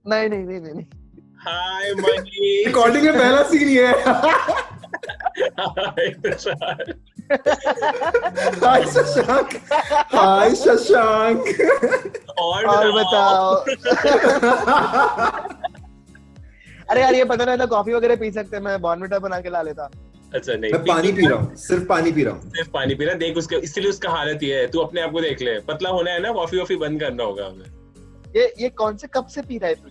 नहीं नहीं नहीं नहीं नहीं। हाय मनी। रिकॉर्डिंग में पहला सीन ये है। हाय तुषार। हाय शशांक। हाय शशांक। और बताओ। अरे यार ये पता नहीं था, कॉफी वगैरह पी सकते हैं, मैं बॉर्नविटा बना के ला लेता। अच्छा नहीं, मैं पानी पी रहा हूँ, सिर्फ पानी पी रहा हूँ। सिर्फ पानी पी रहा। देख उसके, इसलिए उसका हालत ये है। तू अपने आप को देख ले, पतला होना है ना, कॉफी वॉफी बंद करना होगा हमें। ये कौन से कप से पी रहा है तू?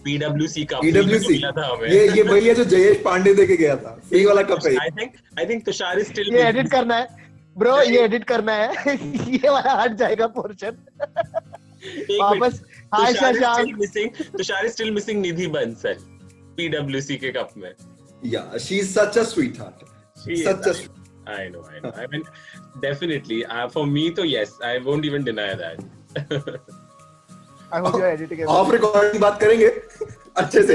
PWC cup. PWC मिला था हमें। ये वही है जो जयेश पांडे देके गया था, फ्री वाला कप है। I think Tushar is still ये एडिट करना है ब्रो, ये एडिट करना है। ये वाला हट जाएगा पोर्शन वापस। Hi Shashank. Tushar is still missing Nidhi Bansal PWC के कप में। Yeah, she's such a sweetheart. Such a I know. I mean, definitely. For me, तो yes, I won't even deny that. I hope you're editing it. Off record की बात करेंगे अच्छे से।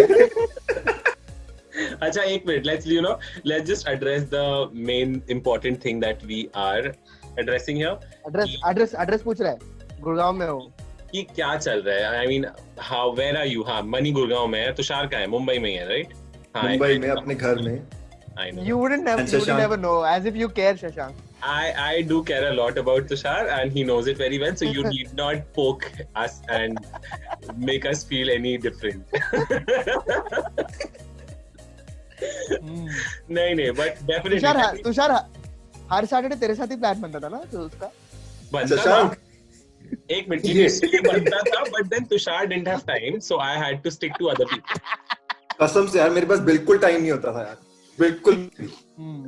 अच्छा एक minute, let's just address the main important thing that we are addressing here. Address पूछ रहा है। गुड़गांव में हूँ। कि क्या चल रहा है? I mean, where are you? हाँ, मनी गुड़गांव में है, तुषार कहाँ है? मुंबई में है, right? मुंबई में अपने घर में। I know. You wouldn't never know, as if you care, Shashank. I do care a lot about Tushar and he knows it very well, so you need not poke us and make us feel any different. नहीं, but definitely. Tushar her Saturday तेरे साथ ही plan बनता था ना, तो उसका बनता था। एक मिनट, ये बनता था, but then Tushar didn't have time, so I had to stick to other people. कसम से यार मेरे पास बिल्कुल टाइम नहीं होता था यार, बिल्कुल।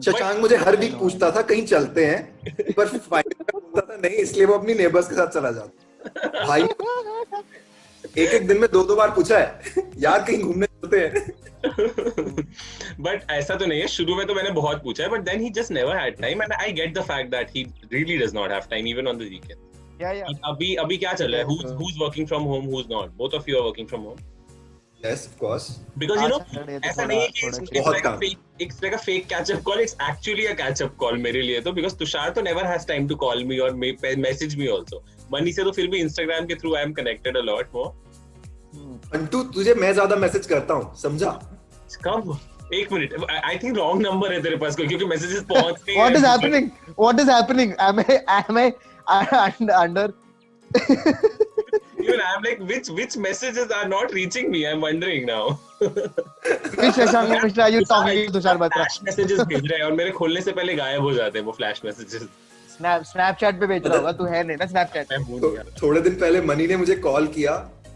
शशांक मुझे हर वीक पूछता था कहीं चलते हैं, पर फाइनल बोलता था नहीं, इसलिए वो अपनी नेबर्स के साथ चला जाता। भाई एक दिन में 2 बार पूछा है यार कहीं घूमने चलते हैं। बट ऐसा तो नहीं है, शुरू में तो मैंने बहुत पूछा है, but then he just never had time and I get the fact that he really does not have time even on the weekend. अभी क्या चल रहा है? Who's working from home, who's not? Both of you are working from home. Yes, of course. Because ऐसा नहीं है कि it's like a fake catch-up call. It's actually a catch-up call मेरे लिए तो, because तुषार तो never has time to call me or message me also. Money से तो फिर भी Instagram के through I am connected a lot more. Unto तुझे मैं ज्यादा मैसेज करता हूँ, समझा? कब? एक minute, I think wrong number है तेरे पास, क्योंकि messages पहुंचते हैं। What is happening? What is happening? Am I under? Even I'm like, which messages are not reaching me? I'm wondering now. Which Shashank Mishra are you talking to? Tushar Batra Flash messages भेज रहे हैं और मेरे खोलने से पहले गायब हो जाते हैं वो flash messages. Snapchat पे भेज रहा होगा, तू है नहीं ना Snapchat? मैं भूल गया। थोड़े दिन पहले मनी ने मुझे कॉल किया,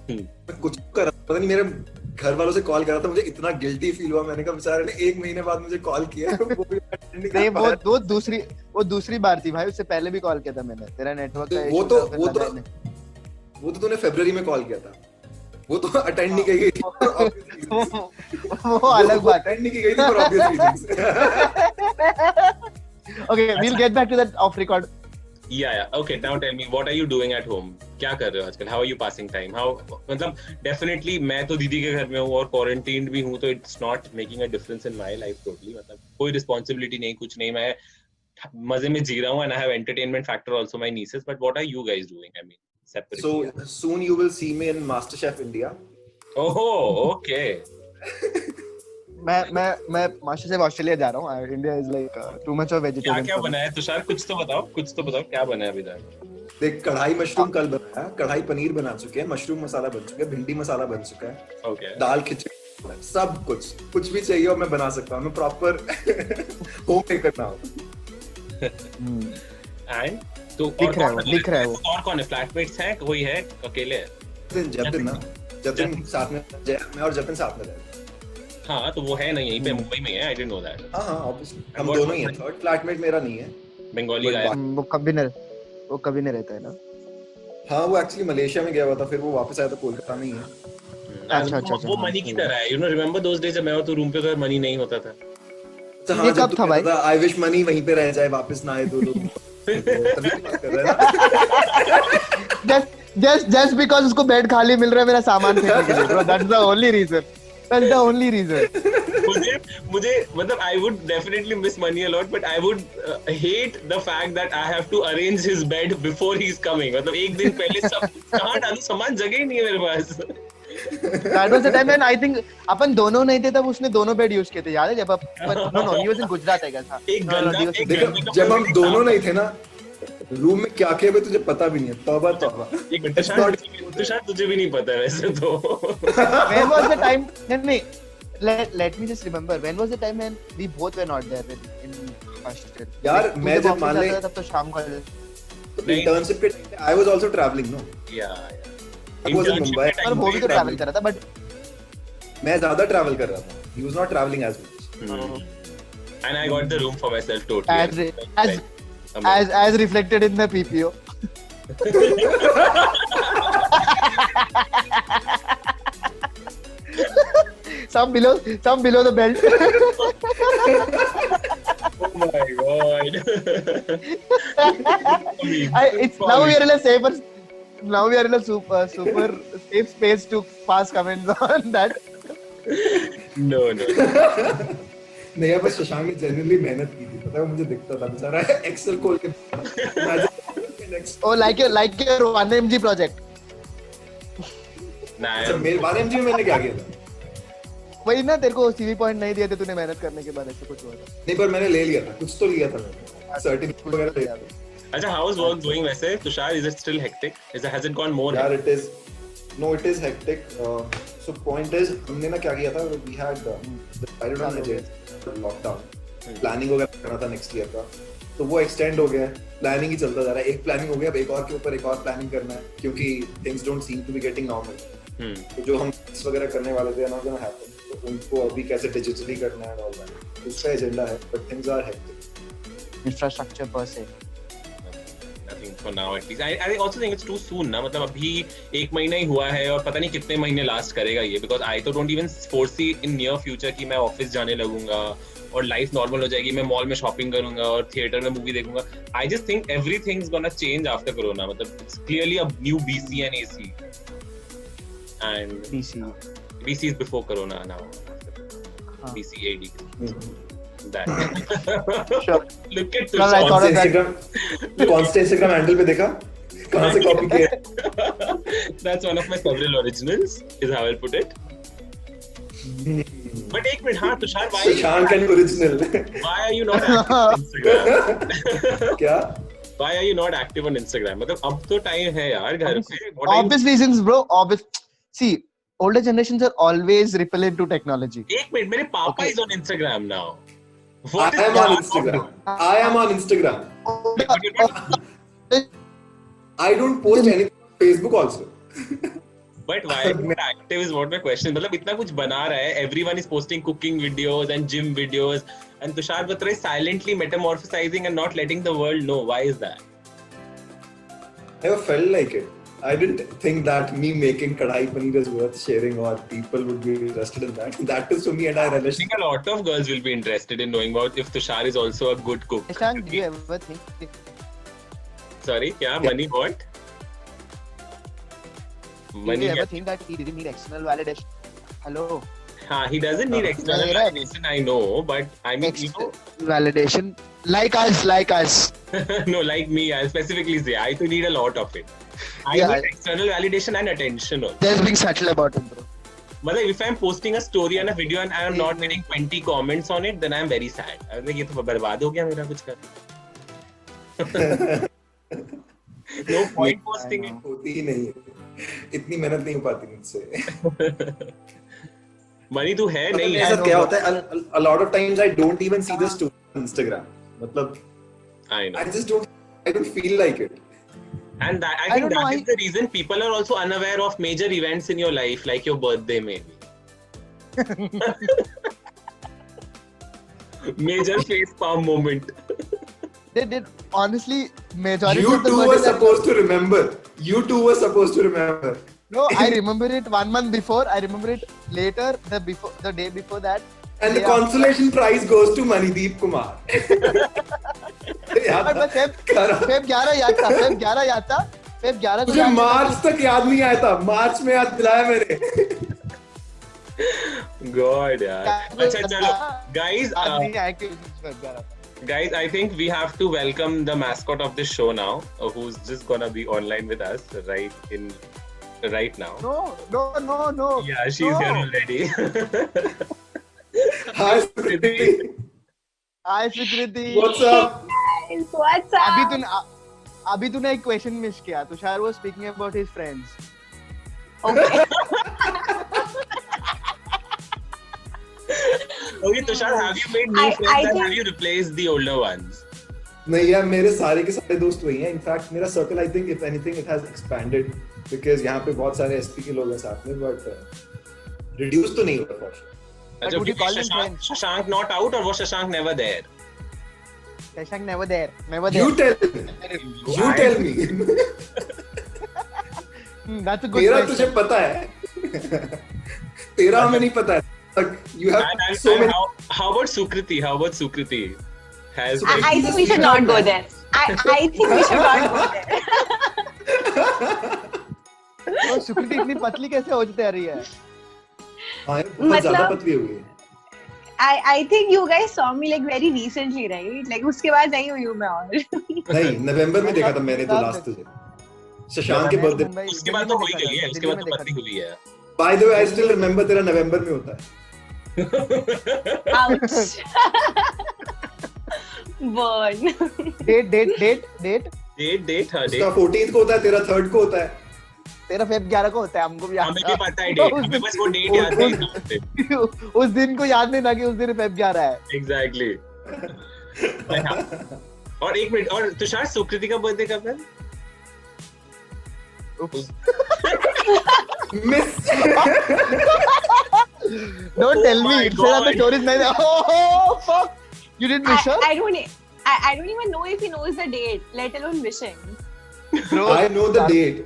मैं कुछ कर रहा था, पता नहीं मेरे घर वालों से कॉल कर रहा था, मुझे इतना गिल्टी फील हुआ। मैंने कहा बेचारे ने 1 महीने बाद मुझे कॉल किया। नहीं वो दूसरी बार थी भाई, उससे पहले भी कॉल किया था मैंने। तेरा नेटवर्क का वो तो तूने फरवरी में कॉल किया था, वो तो अटेंड नहीं की गई थी। वो अलग बात है, अटेंड नहीं की गई थी for obvious reasons. Okay, we'll get back to that off record. Yeah. Okay, now tell me, what are you doing at home? क्या कर रहे हो आजकल? How are you passing time? मतलब definitely मैं तो दीदी के घर में हूँ और quarantined भी हूँ, तो it's not making a difference in my life totally. मतलब कोई responsibility नहीं, कुछ नहीं, मैं मजे में जी रहा हूँ and I have entertainment factor also my nieces. But what are you guys doing? I mean, separately. So soon you will see me in MasterChef India. Oh, okay. मैं मास्टरशेफ ऑस्ट्रेलिया जा रहा हूँ। India is like too much of vegetarian. क्या बना है तुषार? कुछ तो बताओ क्या बना है अभी तक? देख, कढ़ाई मशरूम कल बनाया, कढ़ाई पनीर बना चुके हैं, मशरूम मसाला बन चुका है, भिंडी मसाला बन चुका है, okay. दाल खिचड़ी, सब कुछ भी चाहिए और मैं बना सकता हूँ। मैं प्रॉपर होम मेकर ना हूँ। एंड तो दिख रहा है वो। और कौन है? फ्लैटमेट्स हैं, कोई है, अकेले है? जतिन साथ में, मैं और जतिन साथ में रहते हैं। हाँ, तो वो है ना यहीं पे मुंबई में है। I didn't know that. हाँ ऑब्वियसली हम दोनों ही हैं। थर्ड फ्लैटमेट मेरा नहीं है, बंगाली गाय। वो कभी नहीं रहता है ना। हाँ, वो एक्चुअली मलेशिया में गया हुआ था, फिर वो वापस आया तो कोलकाता में ही है। अच्छा। वो मनी की तरह है, रिमेंबर दोस डेज जब मैं तो रूम पे तो मनी नहीं होता था। ये कब था भाई? आई विश मनी वहीं पे रह जाए, वापस ना आए तो तभी बात कर रहा है ना। just because उसको बेड खाली मिल रहा है मेरा सामान फेंकने के लिए, bro. That's the only reason. मुझे मतलब I would definitely miss money a lot, but I would hate the fact that I have to arrange his bed before he's coming. मतलब एक दिन पहले सब कहाँ डालूं सामान, जगह ही नहीं है मेरे पास। That was the time when I think अपन दोनों नहीं थे तब उसने दोनों बेड यूज किए थे, याद है जब no he was in Gujarat है क्या? एक गंदा एक देखो गंदे जब हम कपड़े दोनों नहीं थे ना रूम में क्या किया तुझे पता भी नहीं है। तौबा तौबा। एक तुषार तुझे भी नहीं पता है वैसे तो। When was the time? नहीं, let me just remember. When was the time when we both were not there in hostel? यार मैं जब मान ले तब तो शाम को इंटर्नशिप के टाइम पे I was also traveling no. Yeah. I was in Mumbai. और वो भी तो ट्रैवल कर रहा था बट मैं ज्यादा ट्रैवल कर रहा था। He was not traveling as much. And I got the room for myself totally. as reflected in the PPO. some below the belt. Oh my god. It's now we are in a safer. Now we are in a super safe space to pass comments on that. No. नहीं अब शशांक ने generally मेहनत की थी, पता है मुझे दिखता था बेचारा एक्सेल खोल के Oh, like your 1mg project. Nah. मेरे 1mg में मैंने क्या किया था? वही ना, तेरे को CV पॉइंट नहीं दिए थे तूने मेहनत करने के बाद, ऐसे कुछ हुआ था। नहीं पर मैंने ले लिया था, कुछ तो लिया था मैंने, सर्टिफिकेट वगैरह ले लिया था। अच्छा, how is work going वैसे? Tushar, is it still hectic? Has it gone more? यार it is hectic. So point is हमने ना क्या किया था, we had decided on the lockdown. Planning वगैरह करना था next year का, तो वो extend हो गया। प्लानिंग ही चलता जा रहा है, एक प्लानिंग हो गया, अब एक और के ऊपर एक और प्लानिंग करना है, क्योंकि things don't seem to be getting normal. तो जो हम वगैरह करने वाले थे not gonna happen, तो उनको अभी कैसे डिजिटली करना है और उसका एजेंडा है, but things are hectic. Infrastructure per se. Nothing for now at least. I also think it's too soon ना, मतलब अभी एक महीना ही हुआ है और पता नहीं कितने महीने लास्ट करेगा ये, because I तो don't even foresee in near future कि मैं ऑफिस जाने लगूंगा और लाइफ नॉर्मल हो जाएगी, मैं मॉल में शॉपिंग करूंगा और थिएटर में मूवी देखूंगा. I just think everything's gonna change after corona. मतलब it's clearly a new BC and AC. And BC is before corona now. BC AD. That. Sure. Look at Well, I thought of that. कौन से Instagram handle पे देखा? कहाँ से copy किया? That's one of my several originals, is how I'll put it. But एक minute, हाँ Tushar, Shashank and original. Why are you not active on Instagram? क्या? Why are you not active on Instagram? मतलब अब तो टाइम है यार घर पे. Obvious reasons, bro. See, older generations are always repellent to technology. एक मिनट, मेरे पापा is on Instagram now. I am on Instagram. I am on Instagram. I don't post anything on Facebook also. But why are you not active is what my question. मतलब इतना कुछ बना रहा है, everyone is posting cooking videos and gym videos, and Tushar Batra is silently metamorphosizing and not letting the world know. Why is that? Never felt like it. I didn't think that me making kadai paneer is worth sharing or people would be interested in that. That is for me, and I I relish. think a lot of girls will be interested in knowing about if Tushar is also a good cook. Ishan, do you ever think? Sorry, क्या? Money what? Do you ever think that he didn't need external validation? Hello. हाँ, he doesn't need external validation, I know, but I mean, you know, Validation, like us. no, like me, I specifically say, I do need a lot of it. I Yeah. need external validation and attention also. There's being subtle about it, bro. मतलब if I'm posting a story and a video and I'm not getting 20 comments on it, then I'm very sad. I was like, ये तो बर्बाद हो गया मेरा कुछ कर. No point posting it. होती ही नहीं है. इतनी मेहनत नहीं हो पाती मुझसे. मनी तो है नहीं मेरे साथ क्या होता है? A lot of times I don't even see the story on Instagram. मतलब I know. I don't feel like it. And that, I think don't know, that is the reason people are also unaware of major events in your life, like your birthday maybe. Major face palm moment. They did, honestly, majority You of the two were birthdays are- supposed to remember. You two were supposed to remember. No, I remember it 1 month before. I remember it later, the day before that. And the Yeah. consolation prize goes to Manideep Kumar. But बस Feb 11 याद था. Feb 11 याद था. Feb 11 को मुझे याद था मार्च तक याद नहीं आया था. मार्च में याद दिलाया मैंने. God, यार. अच्छा चलो, guys. याद नहीं आया कि Feb 11 था. Guys, I think we have to welcome the mascot of this show now, who's just gonna be online with us right in right now. No. Yeah, she's here already. Hi Sukriti. Hi Sukriti. What's up? What's up? अभी तूने एक question miss किया. Tushar was speaking about his friends. Okay. Okay, Tushar, have you made new friends and have you replaced the older ones? नहीं यार, मेरे सारे के सारे दोस्त वही हैं. इनफैक्ट मेरा circle I think if anything it has expanded because यहाँ पे बहुत सारे एसपी के लोग हैं साथ में, बट रिड्यूस तो नहीं हुआ फॉर श्योर. अच्छा, would you call them friends? Shashank not out or was Shashank never there? Shashank never there. You tell me. That's a good तेरा question. तुझे पता है. तेरा हमें नहीं पता है. You have so many. How about Sukriti? Has I think we should not go there. I think we should not go there. तो सुकृति इतनी पतली कैसे हो जा रही है? हाँ, बहुत ज़्यादा पतली हो गई है. I think you guys saw me like very recently, right? Like उसके बाद नहीं हुई हूँ मैं और. नहीं, नवंबर में देखा था मैंने तो लास्ट तुझे. शशांक के बर्थडे. उसके बाद तो हो ही गई है. उसके बाद तो पतली हुई है. By the way, I still remember तेरा नवंबर में होता है. Ouch. Burn. Date. उसका 14th को होता है, तेरा 3rd को होता है. तेरा फेब 11 को होता है. हमको भी याद हमें भी पता है डेट. हमें बस वो डेट याद नहीं. उस दिन को याद नहीं था कि उस दिन फेब 11 है. Exactly. और एक मिनट, और तुषार, सुकृति का बर्थडे कब है? Miss. Don't tell me. my It's not the God. stories. Oh fuck! You didn't wish her? I don't even know if he knows the date, let alone wishing. Bro, I know the date.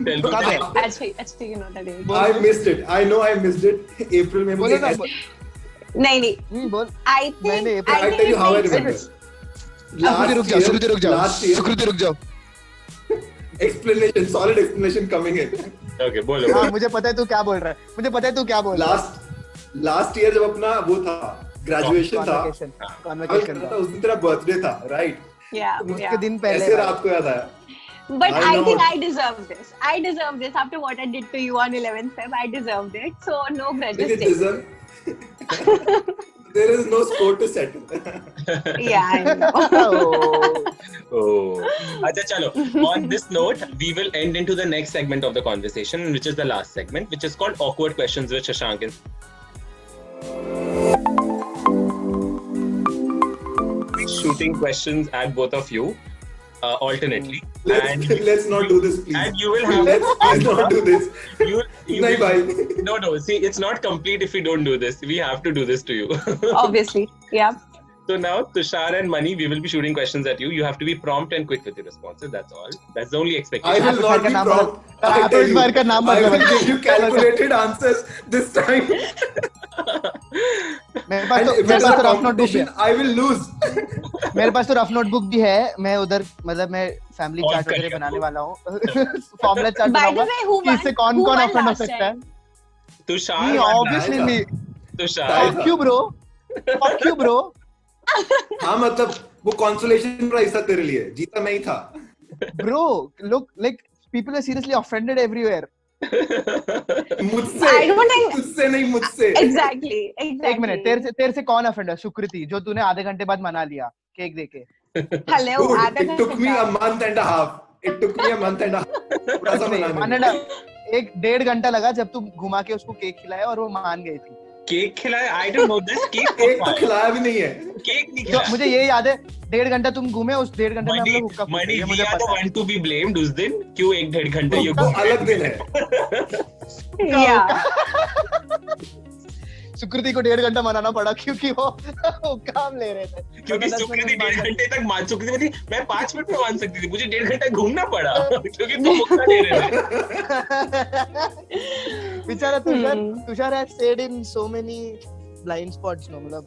Tell me. कब है? Actually, you know the date. I missed it. I know I missed it. April में बोलो मुझे. ना. नहीं. बोल. I think. मैंने I tell you how I remember. सुकृति रुक जाओ. Last year. सुकृति रुक जाओ. Explanation, solid explanation coming in. Okay, बोलो. हाँ, मुझे पता है तू क्या बोल रहा है. Last year जब अपना वो था, graduation था. Convocation था. उस दिन तेरा birthday था, right? Yeah. उसके दिन पहले. ऐसे रात को याद आया. But I I know. think I deserve this. I deserve this after what I did to you on 11th Feb. I deserved it. So no grudges Did it taken. deserve? There is no score to settle. Yeah, I know. Oh. Acha, chalo. On this note, we will end into the next segment of the conversation, which is the last segment, which is called Awkward Questions with Shashank. Shooting questions at both of you alternately. Let's not do this, please. And you will have. Let's not do this. You नहीं will, भाई. no. See, it's not complete if we don't do this. We have to do this to you. Obviously. Yeah. So now, Tushar and Mani, we will be shooting questions at you. You have to be prompt and quick with your responses. That's all. That's the only I expectation. will not be prompt. I tell you, I will give you calculated answers this time. मेरे पास And तो if it's a rough notebook भी competition, I will lose. मेरे पास तो rough notebook भी है. मैं उधर मतलब मैं फैमिली Point चार्ट कर वगैरह लिया बनाने तो. वाला हूँ. फॉर्मूला चार्ट By the बनाऊंगा way, who कि won? इससे कौन Who कौन won ऑफेंड हो last सकता है. time? Tushar, नहीं, won obviously last. नहीं. Tushar. Tyler. Fuck you bro. हाँ मतलब वो consolation prize था तेरे लिए. जीता मैं ही था. Bro, look, like people are seriously offended everywhere. मुझसे. I don't think- तुझसे नहीं मुझसे. Exactly. एक मिनट, तेरे से कौन offend है? सुकृति, जो तूने आधे घंटे बाद मना लिया केक देके. Hello. Dude, it took me a month and a half. थोड़ा सा मनाने में. 1.5 घंटा लगा जब तू घुमा के उसको केक खिलाया और वो मान गई थी. केक खिलाया? I don't know this. Cake एक तो खिलाया भी नहीं है. केक नहीं तो खिलाया. मुझे ये याद है 1.5 घंटा तुम घूमे, उस 1.5 घंटे में हम लोग हुक्का मनी, ये we मुझे are the पता है. one to be blamed उस दिन. क्यों 1.5 घंटे you वो अलग दिन है. Yeah. सुकृति को 1.5 घंटा मनाना पड़ा क्योंकि वो काम ले रहे थे. क्योंकि सुकृति 1.5 घंटे तक मान सुकृति बोली मैं 5 मिनट में मान सकती थी, मुझे 1.5 घंटा घूमना पड़ा क्योंकि तुम मुक्का ले रहे थे. बेचारा Tushar has stayed in so many blind spots, no, मतलब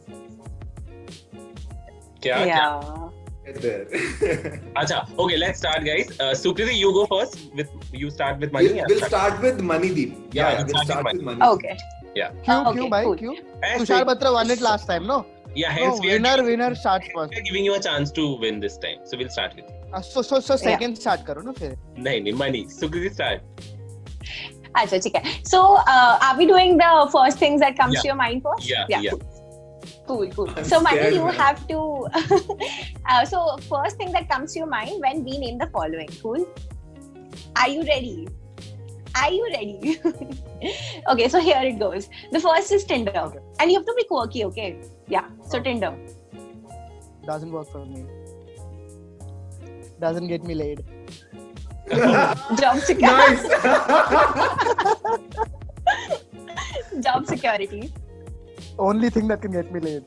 क्या? Yeah. अच्छा, okay, let's start, guys. Sukriti, you go first. You start with Mani. We'll start with Manideep. Yeah, We'll start with Mani. Okay. Yeah. क्यों भाई, cool. क्यों? Tushar Batra won it last time, no? Yeah, hence we winner starts first. are giving you a chance to win this time. So we'll start with you. So second start करो ना फिर. नहीं, Mani. Sukriti, start. अच्छा ठीक है. So are we doing the first things that comes to your mind first? Yeah. Cool. I'm So Mani, scared, you man. have to. So first thing that comes to your mind when we name the following. Cool. Are you ready? Okay, so here it goes. The first is Tinder, and you have to be quirky. Okay. Yeah. So Tinder. Doesn't work for me. Doesn't get me laid. Job security. Nice. Job security. Only thing that can get me laid.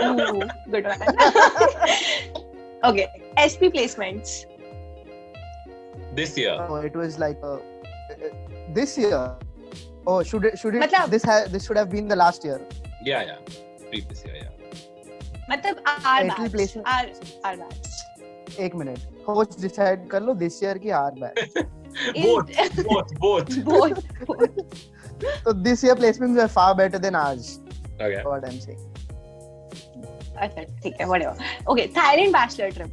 Ooh, good one. Okay. SP placements. This year. Oh, it was like this year. Oh, should it? Matlab- This should have been the last year. Yeah. Previous year, yeah. मतलब our SP batch. placement. Our batch. एक minute. Host decide कर लो this year की our batch. Both. Both. So this year placements were far better than ours. Okay. What I'm saying. अच्छा ठीक है whatever. Okay, Thailand bachelor trip.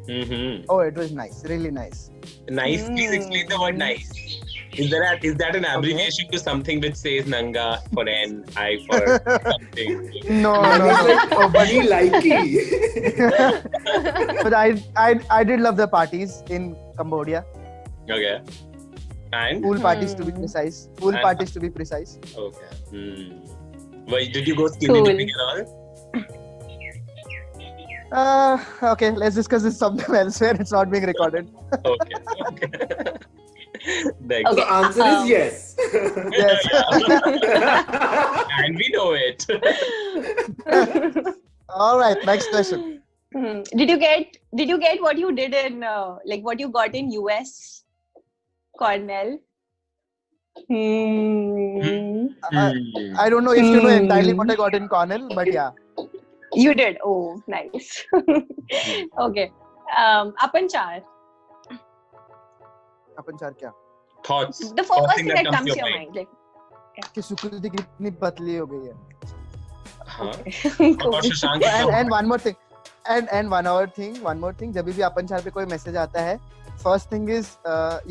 Mm-hmm. Oh, it was nice. Really nice. Nice. Please explain the word nice. Is that an abbreviation to something which says Nanga for N, I for something? No. It's like, oh, bunny likey. But I did love the parties in Cambodia. Okay. And? Pool parties to be precise. Okay. Wait, did you go skinny Cool. dipping and all? Okay, let's discuss this sometime elsewhere. It's not being recorded. Okay. Next. Okay. The answer is yes. Yes. And we know it. All right, next question. Did you get what you did in what you got in US? Cornell. I don't know if you know entirely what I got in Cornell, but yeah. You did. Oh, nice. Okay. Apan char. अपन चार क्या? Thoughts. The first thing that comes to your mind. कि सुकृति कितनी पतली हो गई है. हाँ. Cool. और Shashank And one more thing. And one more thing. जब भी अपन चार पे कोई मैसेज आता है, first thing is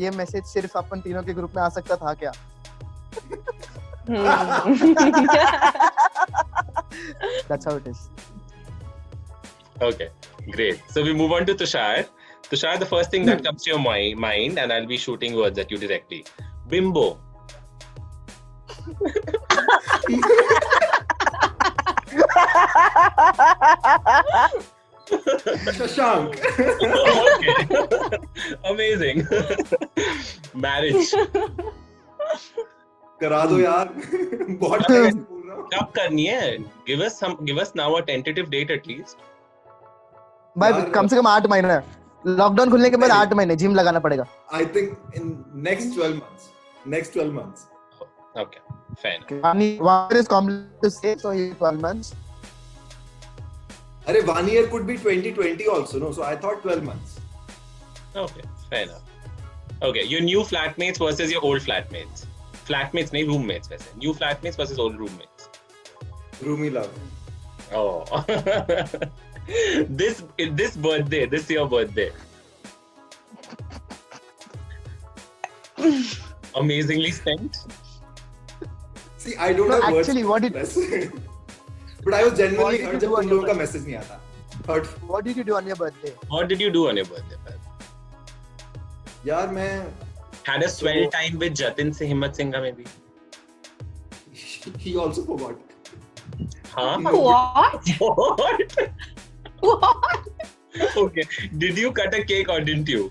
ये मैसेज सिर्फ अपन तीनों के ग्रुप में आ सकता था क्या? That's how it is. Okay, great. So we move on to Tushar. Tushar, the first thing that comes to your mind, and I'll be shooting words at you directly. Bimbo. Shashank. Okay. Amazing. Marriage. करा दो यार. बहुत time से बोल रहा हूँ. कब करनी है? Give us now a tentative date at least. भाई यार, कम से कम 8 महीने. लॉकडाउन खुलने के बाद 8 महीने जिम लगाना पड़ेगा. I think in next 12 months. Next 12 months. Okay, fair enough. One is complicated to say, so he 12 months. अरे 1 year could be 2020 also, no? So I thought 12 months. Okay, fair enough. Okay, your new flatmates versus your old flatmates. Flatmates, nahi roommates वैसे. New flatmates versus old roommates. Roomy love. Oh. This birthday, this your birthday. Amazingly spent. See, I don't No, have words. actually, what did- But I was genuinely What did hurt you जब do on तुम your लोगों का birthday? Message नहीं आता. Hurt. What did you do on your birthday? What did you do on your birthday? Pat? यार मैं Had a swell time with Jatin se Himmat Singha maybe. he also forgot. Huh? What? What? What? Okay. Did you cut a cake or didn't you?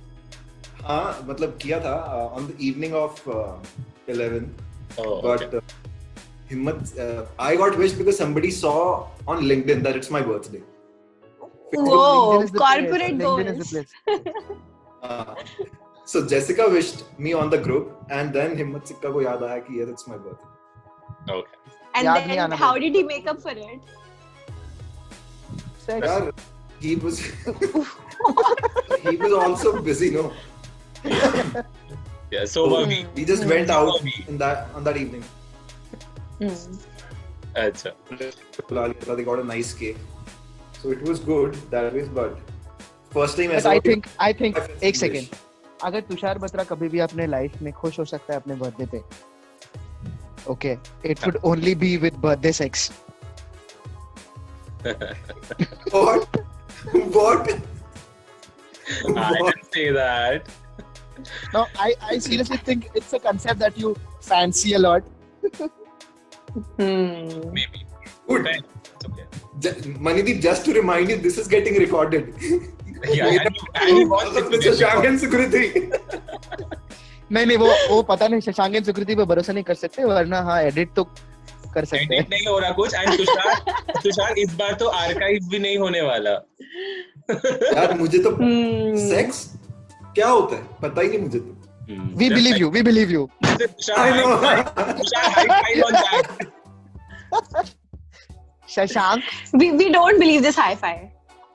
हाँ मतलब किया था on the evening of 11th. Oh, But okay. Himmat, I got wished because somebody saw on LinkedIn that it's my birthday. Whoa, LinkedIn is the corporate place. LinkedIn is the goals. place. So Jessica wished me on the group, and then Himmat Sikka को याद आया कि yes, it's my birthday. Okay. And याद नहीं then आना how चाहिए. did he make up for it? Sex. यार, he was he was also busy, no? Yeah, so were we. He just went So out were we. on that evening. Acha. They got a nice cake, so it was good that way. But first time But I think my first एक wish. second. अगर तुषार बत्रा कभी भी अपने life में खुश हो सकता है अपने बर्थडे पे, okay, it would only be with birthday sex. What? What? I didn't say that. No, I seriously think it's a concept that you fancy a lot. Maybe. Good. Fine. It's okay. Manideep, just to remind you, this is getting recorded. Yeah, and you want this to get Shashank and Sukriti. नहीं वो पता नहीं, Shashank and सुकृति पे भरोसा नहीं कर सकते, वरना हाँ एडिट तो कर सकते हैं. edit नहीं हो रहा कुछ. And तुषार इस बार तो आर्काइव भी नहीं होने वाला. यार मुझे तो सेक्स क्या होता है पता ही नहीं मुझे तो. We believe you. Tushar, high five on that. Shashank, We don't believe this hi-fi.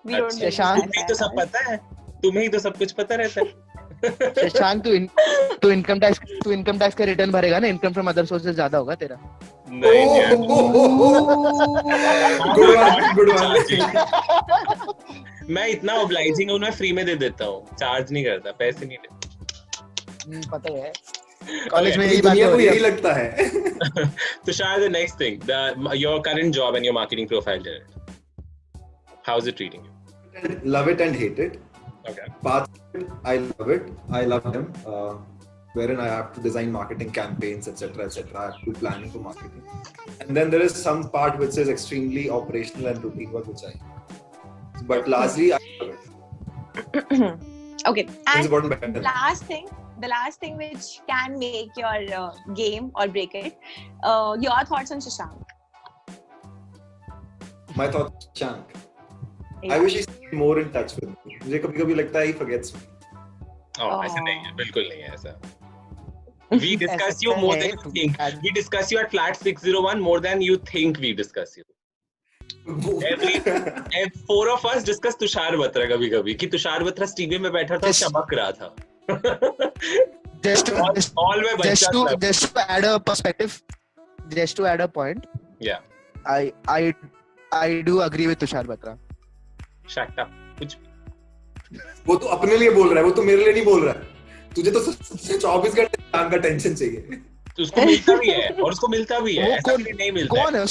We don't believe Shashank, तुम्हें तो सब पता है. तुम्हें ही तो सब कुछ पता रहता है. शशांक तू इनकम टैक्स का रिटर्न भरेगा ना, इनकम फ्रॉम अदर सोर्सेज ज्यादा होगा तेरा. नहीं यार. Good one. मैं इतना obliging हूँ, मैं फ्री में दे देता हूँ, चार्ज नहीं करता, पैसे नहीं देता. पता है कॉलेज में यही बात दुनिया हो को रही यही है. लगता है. Tushar, the next thing, your current job and your marketing profile, Jared. How's it treating you? Love it and hate it. Okay. Parts of it, I love it. I love them. Wherein I have to design marketing campaigns, etc., etc. I have to do planning for marketing. And then there is some part which is extremely operational and routine work, which I. But largely, I love it. Okay. It's And gotten better. the last thing which can make your game or break it. Your thoughts on Shashank? My thoughts, Shank. Yeah. I wish he's more in touch with me. मुझे कभी-कभी लगता है he forgets me. ऐसा नहीं है, बिल्कुल नहीं है ऐसा. We discuss you more than you think. We discuss you at flat 601 more than you think we discuss you. Every 4 of us discuss Tushar Batra कभी-कभी कि तुषार बत्रा स्टीडियो में बैठा था, चमक रहा था. All में बच्चा था. Just to add a perspective, just to add a point. Yeah. I do agree with Tushar Batra. Shut up. कुछ वो तो अपने लिए बोल रहा है, वो तो मेरे लिए नहीं बोल रहा है. तुझे तो 24 घंटे काम का टेंशन चाहिए. तो उसको मिलता भी है और उसको मिलता भी है. ऐसा नहीं मिलता. कौन है?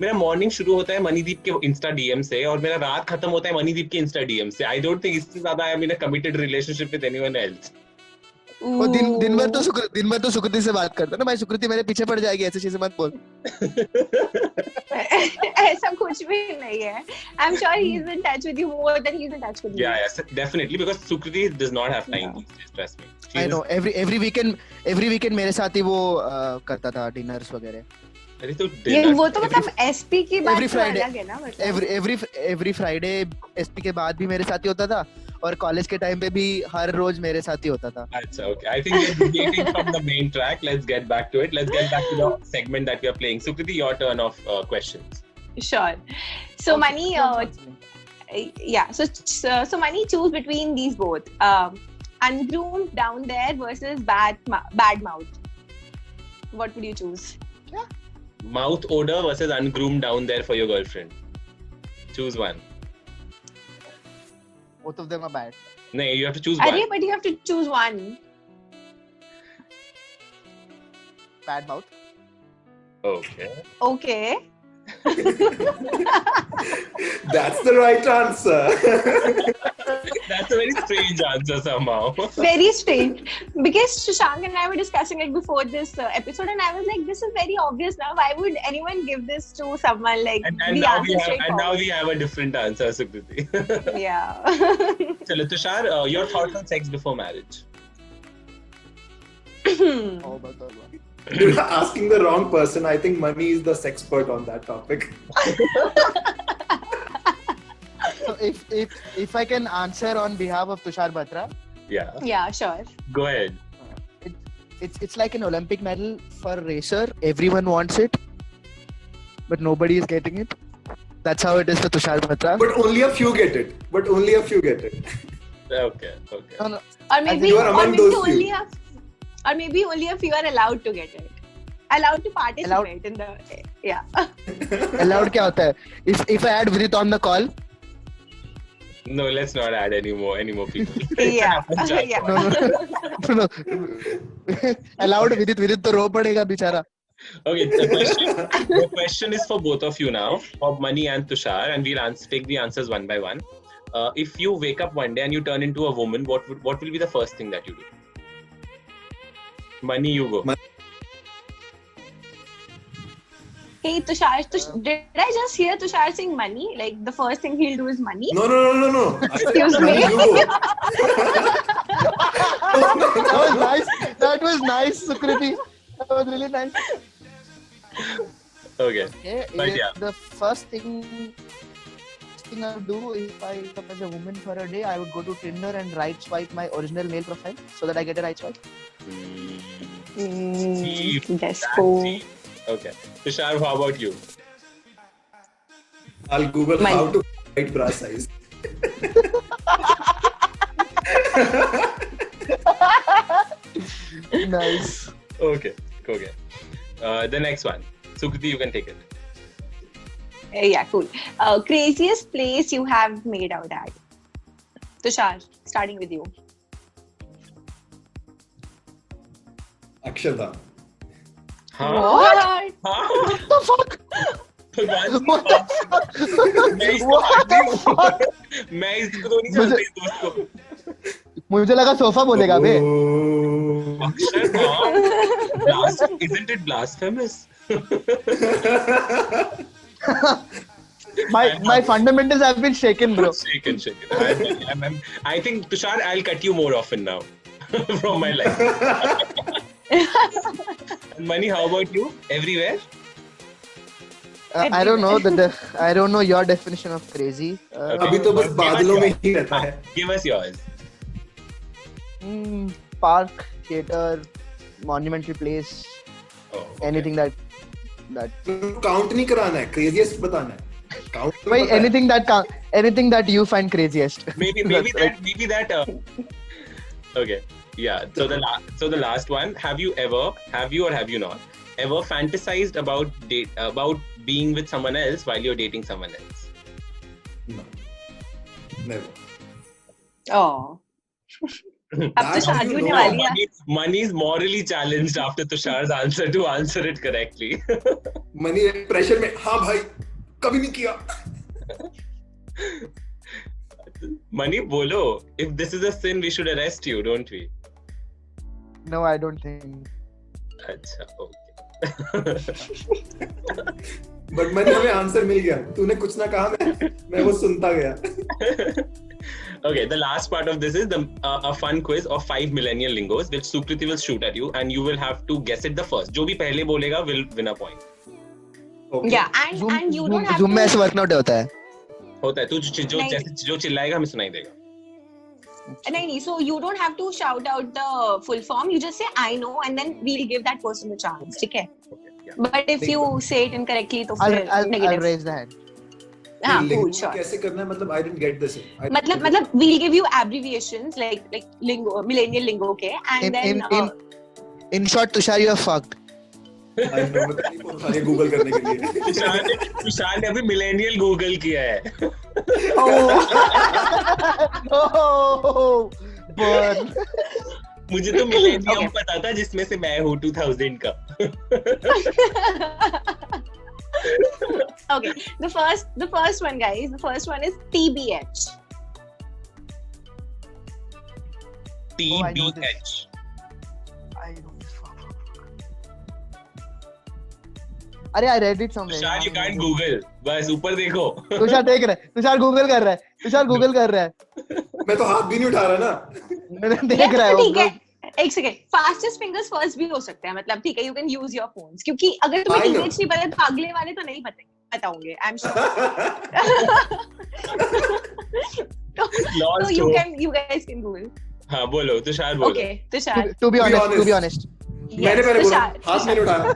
मेरा मॉर्निंग शुरू होता है मनीदीप के इंस्टा डीएम से और मेरा रात खत्म होता है मनीदीप के इंस्टा डीएम से. आई डोंट थिंक इससे ज्यादा I am in a committed relationship with anyone else. वो दिन भर तो सुकृति से बात करता है ना. भाई सुकृति मेरे पीछे पड़ जाएगी, ऐसी चीजें मत बोल. ऐसा कुछ भी नहीं है. I'm sure he's in touch with you more than he's in touch with you. Yeah, definitely because Sukriti does not have time these days, trust me. I know, every weekend मेरे साथ ही वो करता था डिनर्स वगैरह. अरे तो ये वो तो मतलब एसपी की बात every तो Friday, अलग है ना. मतलब every Friday एसपी के बाद भी मेरे साथ ही होता था और कॉलेज के टाइम पे भी हर रोज मेरे साथ ही होता था. अच्छा, okay. I think we're deviating from the main track. Let's get back to it. Let's get back to the segment that we are playing. Sukriti, your turn of questions. Sure. So Mani, yeah. So Mani, choose between these both. Ungroomed down there versus bad mouth. What would you choose? Mouth odor versus ungroomed down there for your girlfriend. Choose one. Both of them are bad. No, you have to choose one. But you have to choose one. Bad mouth. Okay. Okay. That's the right answer. That's a very strange answer somehow. Very strange. Because Shashank and I were discussing it before this episode, and I was like, "This is very obvious now. Why would anyone give this to someone like?" And now we have a different answer, Sukriti. Yeah. Chalo, Tushar, your thoughts on sex before marriage? Oh, You're asking the wrong person. I think Mani is the sexpert on that topic. So if I can answer on behalf of Tushar Batra, Yeah. Yeah, sure. Go ahead. it's like an Olympic medal for a racer. Everyone wants it, but nobody is getting it. That's how it is for Tushar Batra. But only a few get it. Okay. No. Or maybe, you are among those few. only a few are allowed to get it. Allowed to participate in the Allowed क्या होता है? If I had Vidit on the call, No, let's not add any more people. Yeah. Yeah. No. Allowed Vidit तो रो पड़ेगा बेचारा. Okay, the question is for both of you now, for Mani and Tushar, and we'll take the answers one by one. If you wake up one day and you turn into a woman, what will be the first thing that you do? Mani, you go. Hey Tushar, did I just hear Tushar saying money? Like the first thing he'll do is money? No. Excuse me. You go. That was nice, Sukriti. That was really nice. Okay. But yeah. The first thing I would do if I wake up as a woman for a day, I would go to Tinder and right swipe my original male profile so that I get a right swipe. That's cool. Okay. Tushar, how about you? I'll Google Money. how to right bra size. Nice. Okay. The next one. Sukriti, you can take it. Yeah, cool. Craziest place you have made out at? Tushar, starting with you. Akshata. Huh? What? What the fuck? What the fuck? मैं इसको तो नहीं जानता इस दोस्त को. मुझे लगा सोफा बोलेगा बे. Isn't it blasphemous? My fundamentals have been shaken, bro. Shaken. I think Tushar, I'll cut you more often now from my life. Mani, how about you? Everywhere? I don't know I don't know your definition of crazy. अभी तो बस बादलों में ही रहता है. Give us yours. Park, theater, monumental place, Okay. anything that count नहीं कराना है, craziest बताना है. Count wait, anything that you find craziest. Maybe that. Okay. Yeah. So the last one. Have you or have you not ever fantasized about being with someone else while you're dating someone else? No. Never. Oh. अब Tushar होने वाली है. Mani is morally challenged after Tushar's answer to answer it correctly. Mani pressure में हाँ भाई कभी नहीं किया. Mani, bolo. If this is a sin, we should arrest you, don't we? No, I don't think. अच्छा, okay. But Mani हमें answer मिल गया. तूने कुछ ना कहा मैं वो सुनता गया. Okay, the last part of this is a fun quiz of 5 millennial lingos which Sukriti will shoot at you and you will have to guess it the first. जो भी पहले बोलेगा will win a point. Okay. Yeah, and you don't have Zoom में to. ऐसे work out होता है. होता है. तू जो चिल्लाएगा हमें सुनाई देगा. नहीं, so you don't have to shout out the full form. You just say I know, and then we'll give that person a chance. ठीक है? Okay, yeah. But if you say it incorrectly, तो फिर I'll negative. raise the hand. हाँ, Lingo cool, sure. कैसे करना है मतलब I didn't get this. मतलब we'll give you abbreviations like lingo, millennial lingo, okay, and then In short, Tushar, you are fucked. I know मैं नहीं पहुंच रहा Google करने के लिए. तुषार ने अभी मिलेनियल गूगल किया है. Oh, burn. मुझे तो मिलेनियम पता था जिसमें से मैं हूँ 2000 का. Okay, the first one, guys. The first one is TBH. TBH. I don't fuck. अरे I read it somewhere. Tushar, you can't Google. बस ऊपर देखो. तुषार देख रहा है. तुषार गूगल कर रहा है. मैं तो हाथ भी नहीं उठा रहा ना. देख रहा है. ठीक है. एक सेकेंड. फास्टेस्ट फिंगर्स फर्स्ट भी हो सकते हैं. मतलब ठीक है, you can use your phones. क्योंकि अगर तुम्हें TBH नहीं पता तो अगले वाले तो नहीं बताऊंगे. I'm sure. So you guys can Google. हाँ बोलो. तुषार बोलो. Okay, Tushar. To be honest. मैंने पहले बोला हाथ नहीं उठाया.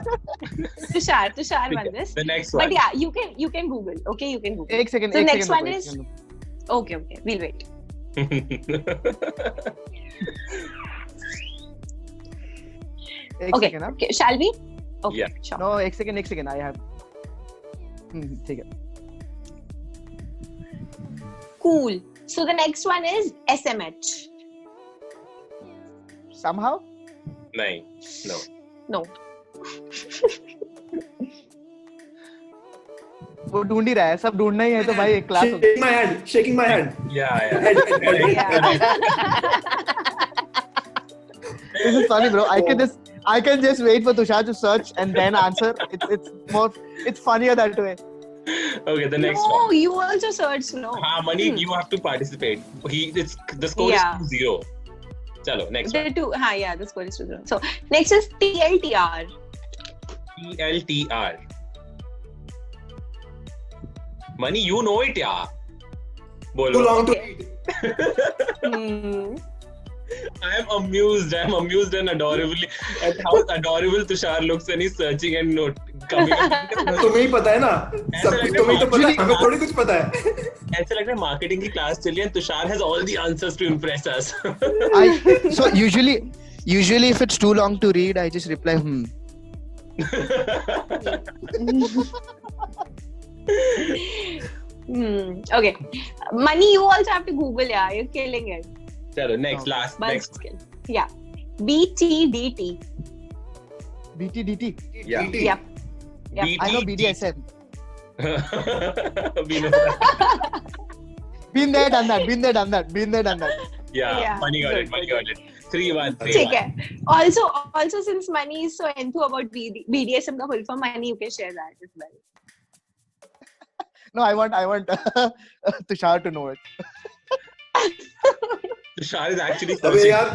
Tushar won this. The next one. But yeah, you can Google. Okay, you can Google. एक second. So next one is okay. We'll wait. Okay. Shall we? Okay. Yeah. Sure. No, एक second. I have. ठीक है. Cool. So the next one is SMH. Somehow? नहीं, no. No. वो ढूंढ ही रहा है, सब ढूंढना ही है तो भाई एक क्लास हो Shaking my hand, shaking my hand. Yeah. This is funny, bro. I can just wait for Tushar to search and then answer. It's funnier that way. Okay, the next No, one. you also search. No. Mani, you have to participate. The score Yeah. is 2-0. Chalo, next one. The score is 2-0. So next is TLTR. TLTR. Mani, you know it, yeah. Too Bolo. long to Okay. read. I am amused and adorably at how adorable Tushar looks when he's searching and coming up. तुम्हें ही पता है ना, सब कुछ तुम्हें तो पता है, हमें थोड़ी कुछ पता है. ऐसा लग रहा है मार्केटिंग की क्लास चल रही है. Tushar has all the answers to impress us. So usually if it's too long to read, I just reply Okay. Money, you also have to Google. Yeah, you're killing it. Chalo, next, last, Buzz next. skill. Yeah. BTDT. BTDT. Yeah. DT. Yep. Yeah. I know BDSM. We know. Been there, done that. Yeah, Money got it. 3-1. ठीक है. Also since Money is so enthused about BDSM का full form, Money, you can share that as well. No, I want Tushar to know it. Tushar is actually अबे searching. यार,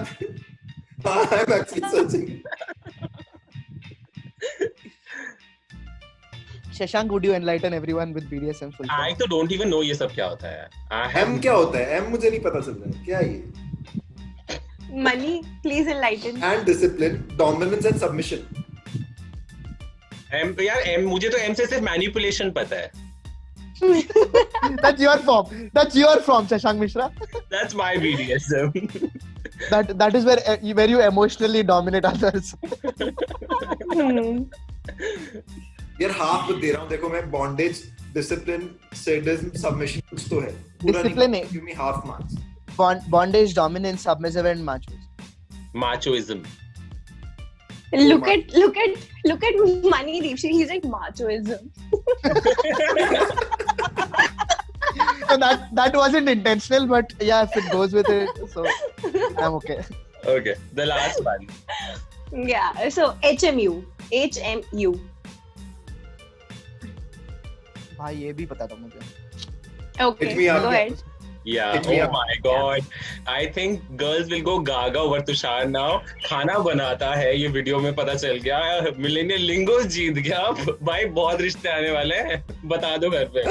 I'm actually searching. Shashank, would you enlighten everyone with BDSM full form? I तो don't even know ये सब क्या होता है. I have M क्या होता है? M मुझे नहीं पता चल रहा है. क्या है ये? Money, please enlighten. And discipline, dominance and submission. M यार M मुझे तो M से सिर्फ manipulation पता है. That's your form, Shashank Mishra. That's my BDSM. That is where you emotionally dominate others. यार हाफ दे रहा हूँ. देखो मैं bondage, discipline, sadism, submission कुछ तो है. पूरा Discipline नहीं. है. Give me half marks. Bondage, dominance, submissive and machos. Machoism. Look at Money Deepshi. He's like machoism. So that wasn't intentional, but yeah, if it goes with it, so I'm okay. Okay, the last one. Yeah. So HMU. भाई ये भी पता था मुझे. Okay. Hit me up. Go ahead. Yeah. Hit me Oh up. my God. I think girls will go gaga over Tushar now. खाना बनाता है ये वीडियो में पता चल गया. मिलेनियल लिंगोस जीत गया. भाई बहुत रिश्ते आने वाले हैं. बता दो घर पे.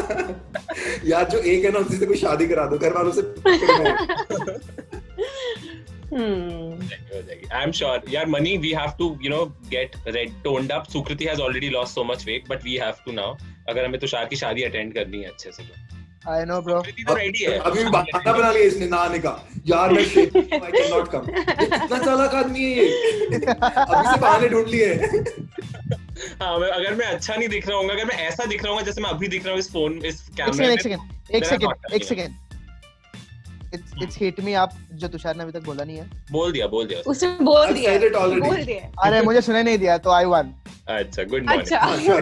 यार जो एक है ना उसी से कोई शादी करा दो. घर वालों से. I'm sure. Yeah, Money, we have to, get toned up. Sukriti has already lost so much weight, but we have to now. अगर हमें तुषार की शादी अटेंड करनी है अच्छे से तो. I know, bro. सुकृति तो रेडी है. अभी भी बहाना बना लिया इसने ना आने का. यार मैं शेक I cannot come. इतना चालाक आदमी है ये. अभी से बहाने ढूंढ लिए. हाँ, अगर मैं अच्छा नहीं दिख रहा हूँ, अगर मैं ऐसा दिख रहा हूँ जैसे मैं अभी दिख रहा हूँ इस फोन, इस कैमरे में. एक second. It's hit me up जो तुषार ने अभी तक बोला नहीं है. बोल दिया. उसने बोल I've दिया. said it already. बोल दिया. अरे मुझे सुने नहीं दिया तो I won. अच्छा, good morning. अच्छा. Sure.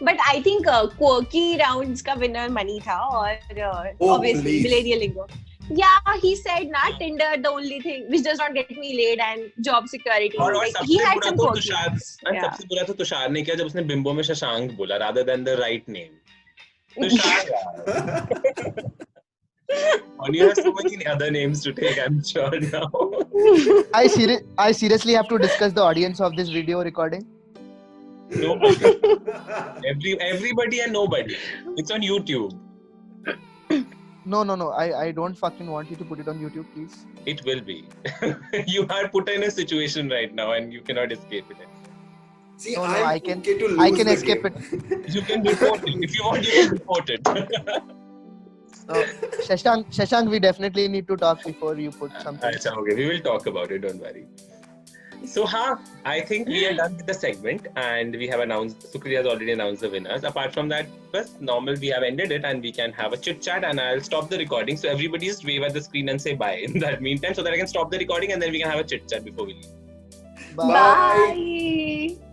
But I think quirky rounds का winner Money था और obviously please. millennial lingo. Yeah, he said na Tinder the only thing which does not get me laid and job security. और Like, सबसे he had बुरा some तो quirky Tushar, rounds. Yeah. सबसे बुरा तो तुषार ने किया जब उसने बिंबो में शशांक बोला rather than the right name. Tushar यार. And you have so many other names to take, I'm sure now. I seriously have to discuss the audience of this video recording. Nobody. Everybody and nobody. It's on YouTube. No. I don't fucking want you to put it on YouTube, please. It will be. You are put in a situation right now and you cannot escape it. See, No, I'm I can- okay to lose I can the escape game. it. You can report it. If you want, you can report it. Shashank, we definitely need to talk before you put something. Okay, we will talk about it. Don't worry. So, I think we are done with the segment and we have announced, Sukriya has already announced the winners. Apart from that, just normal, we have ended it and we can have a chit chat and I'll stop the recording. So, everybody just wave at the screen and say bye in that meantime so that I can stop the recording and then we can have a chit chat before we leave. Bye. Bye.